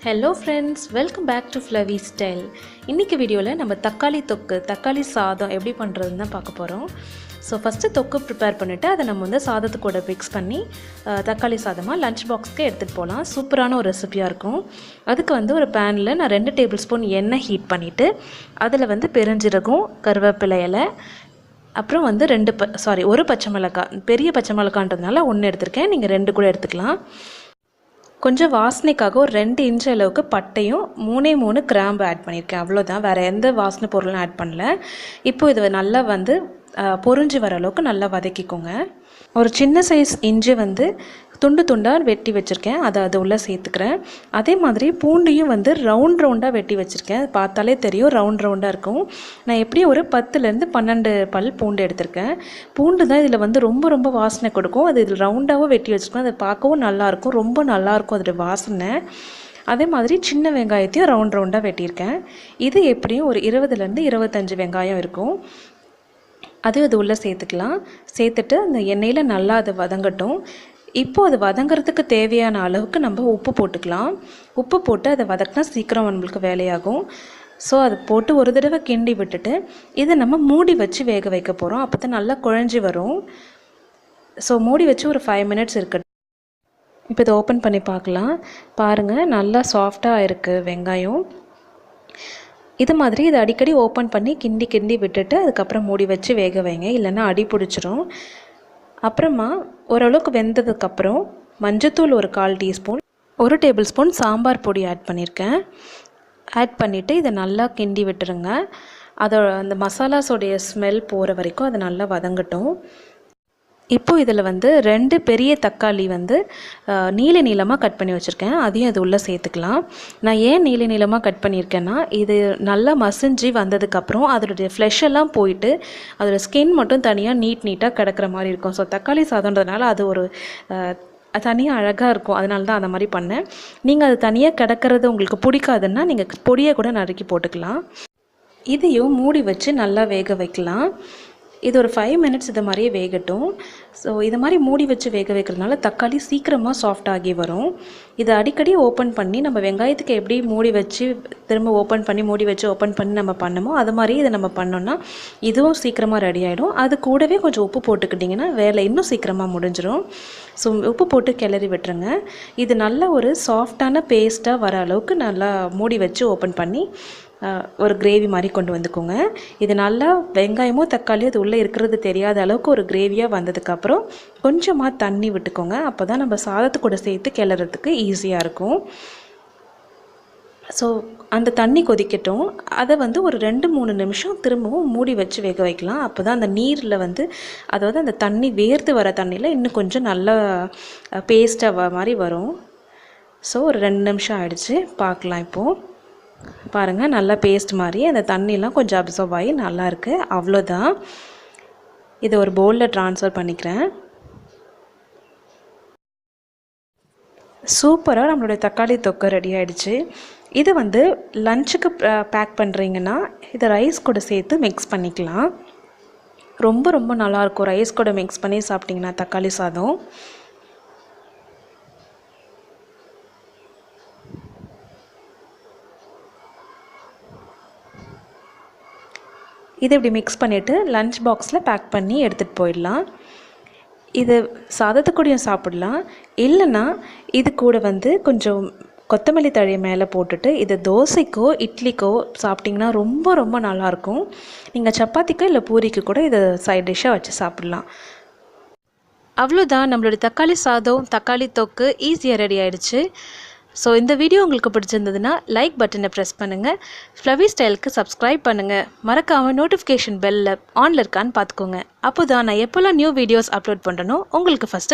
Hello friends, welcome back to Flavy Style. இன்னைக்கு வீடியோல நம்ம தக்காளி தொக்கு, தக்காளி சாதம் எப்படி பண்றதுன்னு தான் பார்க்க போறோம். ஸோ ஃபஸ்ட்டு தொக்கு ப்ரிப்பேர் பண்ணிவிட்டு அதை நம்ம வந்து சாதத்து கூட மிக்ஸ் பண்ணி தக்காளி சாதமாக லஞ்ச் பாக்ஸ்க்கு எடுத்துகிட்டு போகலாம். சூப்பரான ஒரு ரெசிபியாக இருக்கும். அதுக்கு வந்து ஒரு பேனில் நான் 2 டேபிள் ஸ்பூன் எண்ணெய் ஹீட் பண்ணிவிட்டு அதில் வந்து பெருஞ்சீரகம், கருவேப்பிலை இலை, அப்புறம் வந்து ஒரு பச்சை மிளகாய், பெரிய பச்சை மிளகான்றதுனால 1 எடுத்திருக்கேன், நீங்கள் 2 கூட எடுத்துக்கலாம். கொஞ்சம் வாசனைக்காக ஒரு 2 இன்ச் அளவுக்கு பட்டையும் 3 கிராம்பு ஆட் பண்ணியிருக்கேன். அவ்வளோதான், வேறு எந்த வாசனை பொருளும் ஆட் பண்ணல. இப்போது இது நல்லா வந்து பொரிஞ்சு வர அளவுக்கு நல்லா வதக்கிக்கோங்க. ஒரு சின்ன சைஸ் இஞ்சி வந்து துண்டு துண்டாக வெட்டி வச்சுருக்கேன், அது உள்ளே சேர்த்துக்கிறேன். அதே மாதிரி பூண்டையும் வந்து ரவுண்டாக வெட்டி வச்சுருக்கேன். அது பார்த்தாலே தெரியும் ரவுண்டாக இருக்கும். நான் எப்படியும் ஒரு 10லேருந்து 12 பல் பூண்டு எடுத்திருக்கேன். பூண்டு தான் இதில் வந்து ரொம்ப வாசனை கொடுக்கும். அது இதில் ரவுண்டாகவும் வெட்டி வச்சுருக்கேன். அதை பார்க்கவும் நல்லாயிருக்கும், ரொம்ப நல்லாயிருக்கும் அதோட வாசனை. அதே மாதிரி சின்ன வெங்காயத்தையும் ரவுண்டாக வெட்டியிருக்கேன். இது எப்படியும் ஒரு 20லேருந்து 25 வெங்காயம் இருக்கும். அது உள்ளே சேர்த்துக்கலாம். சேர்த்துட்டு அந்த எண்ணெயில் நல்லா அதை வதங்கட்டும். இப்போது அது வதங்கிறதுக்கு தேவையான அளவுக்கு நம்ம உப்பு போட்டுக்கலாம். உப்பு போட்டு அதை வதக்கினா சீக்கிரம் நம்மளுக்கு வேலையாகும். ஸோ அது போட்டு ஒரு தடவை கிண்டி விட்டுட்டு இதை நம்ம மூடி வச்சு வேக வைக்க போகிறோம். அப்போ தான் நல்லா குழஞ்சி வரும். ஸோ மூடி வச்சு ஒரு 5 மினிட்ஸ் இருக்கட்டும். இப்போ இதை ஓப்பன் பண்ணி பார்க்கலாம். பாருங்கள், நல்லா சாஃப்டாக இருக்குது வெங்காயம். இது மாதிரி இதை அடிக்கடி ஓப்பன் பண்ணி கிண்டி விட்டுட்டு அதுக்கப்புறம் மூடி வச்சு வேக வைங்க, இல்லைன்னா அடி பிடிச்சிரும். அப்புறமா ஓரளவுக்கு வெந்ததுக்கப்புறம் மஞ்சத்தூள் ஒரு 1/4 டீஸ்பூன், 1 டேபிள் ஸ்பூன் சாம்பார் பொடி ஆட் பண்ணியிருக்கேன். ஆட் பண்ணிவிட்டு இதை நல்லா கிண்டி விட்டுருங்க. அந்த மசாலாஸோடைய ஸ்மெல் போகிற வரைக்கும் அதை நல்லா வதங்கட்டும். இப்போது இதில் வந்து 2 பெரிய தக்காளி வந்து நீளமாக கட் பண்ணி வச்சுருக்கேன், அதையும் அது உள்ளே சேர்த்துக்கலாம். நான் ஏன் நீளமாக கட் பண்ணியிருக்கேன்னா, இது நல்லா மசிஞ்சு வந்ததுக்கப்புறம் அதோடைய ஃப்ளெஷ் எல்லாம் போயிட்டு அதோடய ஸ்கின் மட்டும் தனியாக நீட்டாக கிடக்கிற மாதிரி இருக்கும். ஸோ தக்காளி சாதம்ன்றதுனால அது ஒரு தனியாக அழகாக இருக்கும். அதனால தான் அந்த மாதிரி பண்ணேன். நீங்கள் அது தனியாக கிடக்கிறது உங்களுக்கு பிடிக்காதுன்னா நீங்கள் பொடியை கூட நறுக்கி போட்டுக்கலாம். இதையும் மூடி வச்சு நல்லா வேக வைக்கலாம். இது ஒரு 5 மினிட்ஸ் இது மாதிரியே வேகட்டும். ஸோ இது மாதிரி மூடி வச்சு வேக வைக்கிறதுனால தக்காளி சீக்கிரமாக சாஃப்ட் ஆகி வரும். இதை அடிக்கடி ஓப்பன் பண்ணி நம்ம வெங்காயத்துக்கு எப்படி மூடி வச்சு திரும்ப ஓப்பன் பண்ணி மூடி வச்சு ஓப்பன் பண்ணி நம்ம பண்ணமோ அது மாதிரி இதை நம்ம பண்ணோன்னா இதுவும் சீக்கிரமாக ரெடி ஆகிடும். அது கூடவே கொஞ்சம் உப்பு போட்டுக்கிட்டிங்கன்னா வேலை இன்னும் சீக்கிரமாக முடிஞ்சிடும். ஸோ உப்பு போட்டு கிளறி விட்டுருங்க. இது நல்ல ஒரு சாஃப்டான பேஸ்ட்டாக வர அளவுக்கு நல்லா மூடி வச்சு ஓப்பன் பண்ணி ஒரு கிரேவி மாதிரி கொண்டு வந்துக்கோங்க. இது நல்லா வெங்காயமும் தக்காளியும் அது உள்ளே இருக்கிறது தெரியாத அளவுக்கு ஒரு கிரேவியாக வந்ததுக்கப்புறம் கொஞ்சமாக தண்ணி விட்டுக்கோங்க. அப்போ தான் நம்ம சாதத்து கூட சேர்த்து கிளறதுக்கு ஈஸியாக இருக்கும். ஸோ அந்த தண்ணி கொதிக்கட்டும். அதை வந்து ஒரு 2-3 நிமிஷம் திரும்பவும் மூடி வச்சு வேக வைக்கலாம். அப்போ தான் அந்த நீரில் வந்து அதாவது அந்த தண்ணி வேர்த்து வர தண்ணியில் இன்னும் கொஞ்சம் நல்லா பேஸ்ட்டாக மாதிரி வரும். ஸோ ஒரு 2 நிமிஷம் ஆயிடுச்சு, பார்க்கலாம். இப்போது பாருங்கள், நல்லா பேஸ்ட் மாதிரி அந்த தண்ணியெலாம் கொஞ்சம் அப்சர்வ் ஆகி நல்லாயிருக்கு. அவ்வளோதான், இதை ஒரு பவுலில் ட்ரான்ஸ்ஃபர் பண்ணிக்கிறேன். சூப்பராக நம்மளுடைய தக்காளி தொக்கு ரெடி ஆகிடுச்சு. இது வந்து லஞ்சுக்கு பேக் பண்ணுறீங்கன்னா இதை ரைஸ் கூட சேர்த்து மிக்ஸ் பண்ணிக்கலாம். ரொம்ப நல்லாயிருக்கும் ரைஸ் கூட மிக்ஸ் பண்ணி சாப்பிட்டிங்கன்னா தக்காளி சாதம். இதை இப்படி மிக்ஸ் பண்ணிவிட்டு லஞ்ச் பாக்ஸில் பேக் பண்ணி எடுத்துகிட்டு போயிடலாம். இது சாதத்துக்கூடையும் சாப்பிடலாம், இல்லைன்னா இது கூட வந்து கொஞ்சம் கொத்தமல்லி தழையை மேலே போட்டுட்டு இது தோசைக்கோ இட்லிக்கோ சாப்பிட்டிங்கன்னா ரொம்ப நல்லாயிருக்கும். நீங்கள் சப்பாத்திக்கோ இல்லை பூரிக்கு கூட இதை சைட் டிஷ்ஷாக வச்சு சாப்பிட்லாம். அவ்வளோதான், நம்மளுடைய தக்காளி சாதம் தக்காளி தொக்கு ஈஸியாக ரெடி ஆகிடுச்சு. ஸோ இந்த வீடியோ உங்களுக்கு பிடிச்சிருந்ததுன்னா லைக் பட்டனை ப்ரெஸ் பண்ணுங்கள், ஃப்ளவி ஸ்டைலுக்கு சப்ஸ்கிரைப் பண்ணுங்கள், மறக்காமல் நோட்டிஃபிகேஷன் பெல்லில் ஆனில் இருக்கான்னு பார்த்துக்கோங்க. அப்போ தான் நான் எப்போல்லாம் நியூ வீடியோஸ் அப்லோட் பண்ணுறனோ உங்களுக்கு ஃபஸ்ட்டு